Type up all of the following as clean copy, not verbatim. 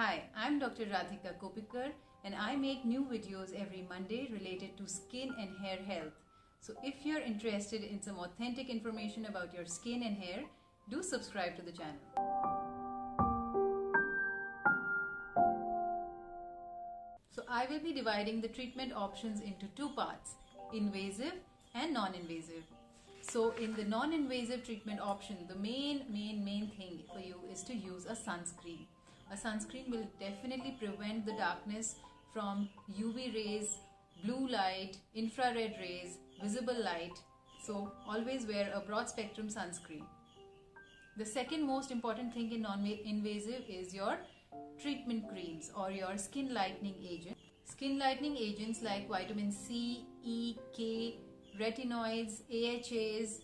Hi, I'm Dr. Radhika Kopikar and I make new videos every Monday related to skin and hair health. So if you're interested in some authentic information about your skin and hair, do subscribe to the channel. So I will be dividing the treatment options into two parts, invasive and non-invasive. So in the non-invasive treatment option, the main thing for you is to use a sunscreen. A sunscreen will definitely prevent the darkness from UV rays, blue light, infrared rays, visible light. So always wear a broad spectrum sunscreen. The second most important thing in non-invasive is your treatment creams or your skin lightening agent. Skin lightening agents like vitamin C, E, K, retinoids, AHAs,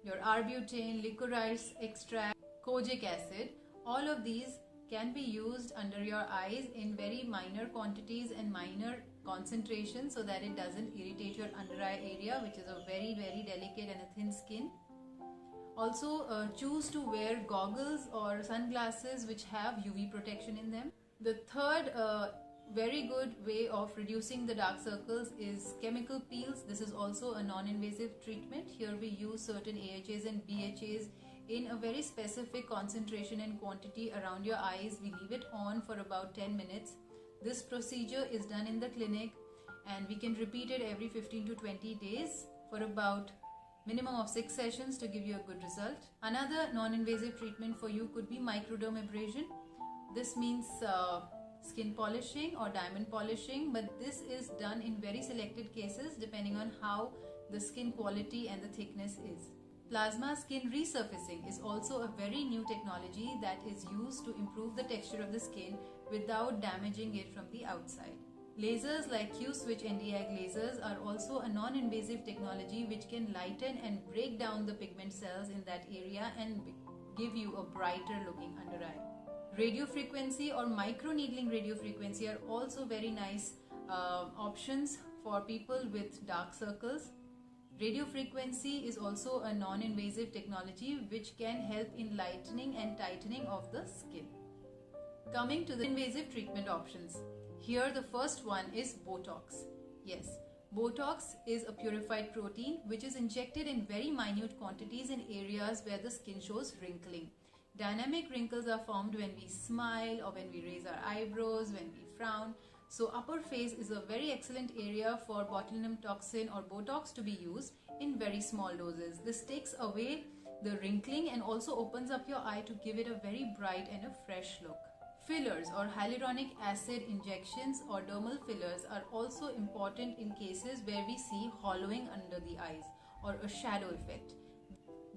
your arbutin, licorice extract, kojic acid, all of these can be used under your eyes in very minor quantities and minor concentrations so that it doesn't irritate your under eye area, which is a very delicate and a thin skin. Also choose to wear goggles or sunglasses which have UV protection in them. The third very good way of reducing the dark circles is chemical peels. This is also a non-invasive treatment. Here we use certain AHAs and BHAs in a very specific concentration and quantity around your eyes. We leave it on for about 10 minutes. This procedure is done in the clinic and we can repeat it every 15 to 20 days for about minimum of 6 sessions to give you a good result. Another non-invasive treatment for you could be microdermabrasion. This means skin polishing or diamond polishing, but this is done in very selected cases depending on how the skin quality and the thickness is. Plasma skin resurfacing is also a very new technology that is used to improve the texture of the skin without damaging it from the outside. Lasers like Q-switch Nd:YAG lasers are also a non-invasive technology which can lighten and break down the pigment cells in that area and give you a brighter looking under eye. Radiofrequency or microneedling radiofrequency are also very nice options for people with dark circles. Radiofrequency is also a non-invasive technology which can help in lightening and tightening of the skin. Coming to the invasive treatment options. Here the first one is Botox. Yes, Botox is a purified protein which is injected in very minute quantities in areas where the skin shows wrinkling. Dynamic wrinkles are formed when we smile or when we raise our eyebrows, when we frown. So upper face is a very excellent area for botulinum toxin or Botox to be used in very small doses. This takes away the wrinkling and also opens up your eye to give it a very bright and a fresh look. Fillers or hyaluronic acid injections or dermal fillers are also important in cases where we see hollowing under the eyes or a shadow effect.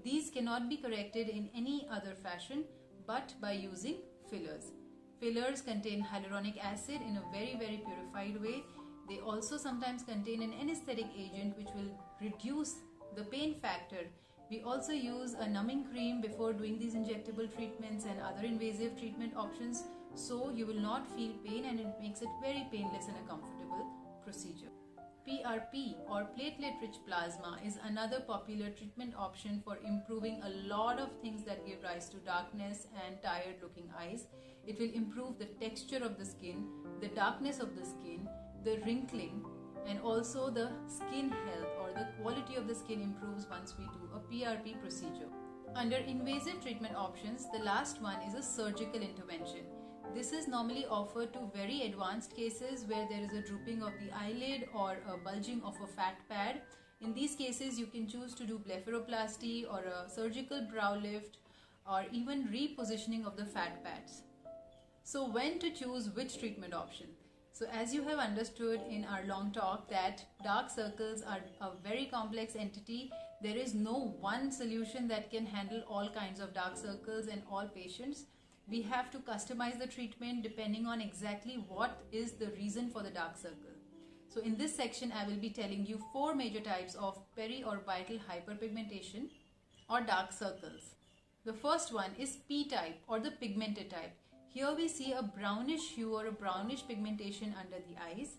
These cannot be corrected in any other fashion but by using fillers. Fillers contain hyaluronic acid in a very purified way. They also sometimes contain an anesthetic agent which will reduce the pain factor. We also use a numbing cream before doing these injectable treatments and other invasive treatment options, so you will not feel pain and it makes it very painless and a comfortable procedure. PRP or platelet-rich plasma is another popular treatment option for improving a lot of things that give rise to darkness and tired-looking eyes. It will improve the texture of the skin, the darkness of the skin, the wrinkling, and also the skin health or the quality of the skin improves once we do a PRP procedure. Under invasive treatment options, the last one is a surgical intervention. This is normally offered to very advanced cases where there is a drooping of the eyelid or a bulging of a fat pad. In these cases, you can choose to do blepharoplasty or a surgical brow lift or even repositioning of the fat pads. So when to choose which treatment option? So as you have understood in our long talk that dark circles are a very complex entity, there is no one solution that can handle all kinds of dark circles in all patients. We have to customize the treatment depending on exactly what is the reason for the dark circle. So in this section, I will be telling you 4 major types of periorbital hyperpigmentation or dark circles. The first one is P-type or the pigmented type. Here we see a brownish hue or a brownish pigmentation under the eyes.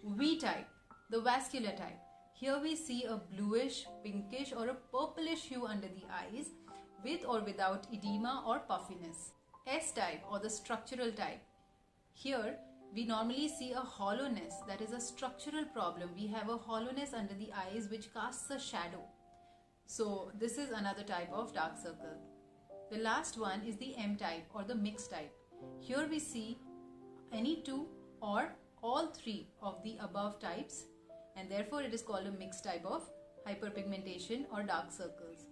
V-type, the vascular type. Here we see a bluish, pinkish or a purplish hue under the eyes with or without edema or puffiness. S-type or the structural type. Here, we normally see a hollowness, that is a structural problem. We have a hollowness under the eyes which casts a shadow. So this is another type of dark circle. The last one is the M type or the mixed type. Here we see any two or all three of the above types, and therefore it is called a mixed type of hyperpigmentation or dark circles.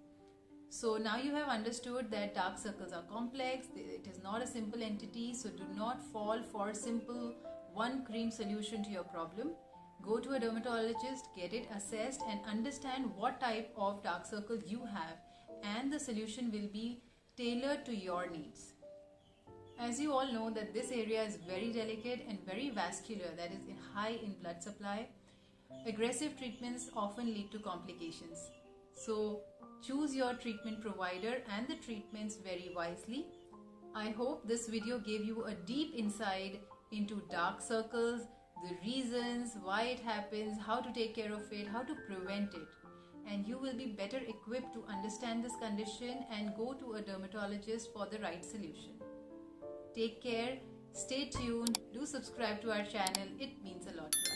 So now you have understood that dark circles are complex, it is not a simple entity, so do not fall for simple one cream solution to your problem. Go to a dermatologist, get it assessed and understand what type of dark circle you have, and the solution will be tailored to your needs. As you all know that this area is very delicate and very vascular, that is high in blood supply. Aggressive treatments often lead to complications. So choose your treatment provider and the treatments very wisely. I hope this video gave you a deep insight into dark circles, the reasons, why it happens, how to take care of it, how to prevent it. And you will be better equipped to understand this condition and go to a dermatologist for the right solution. Take care, stay tuned, do subscribe to our channel, it means a lot to us.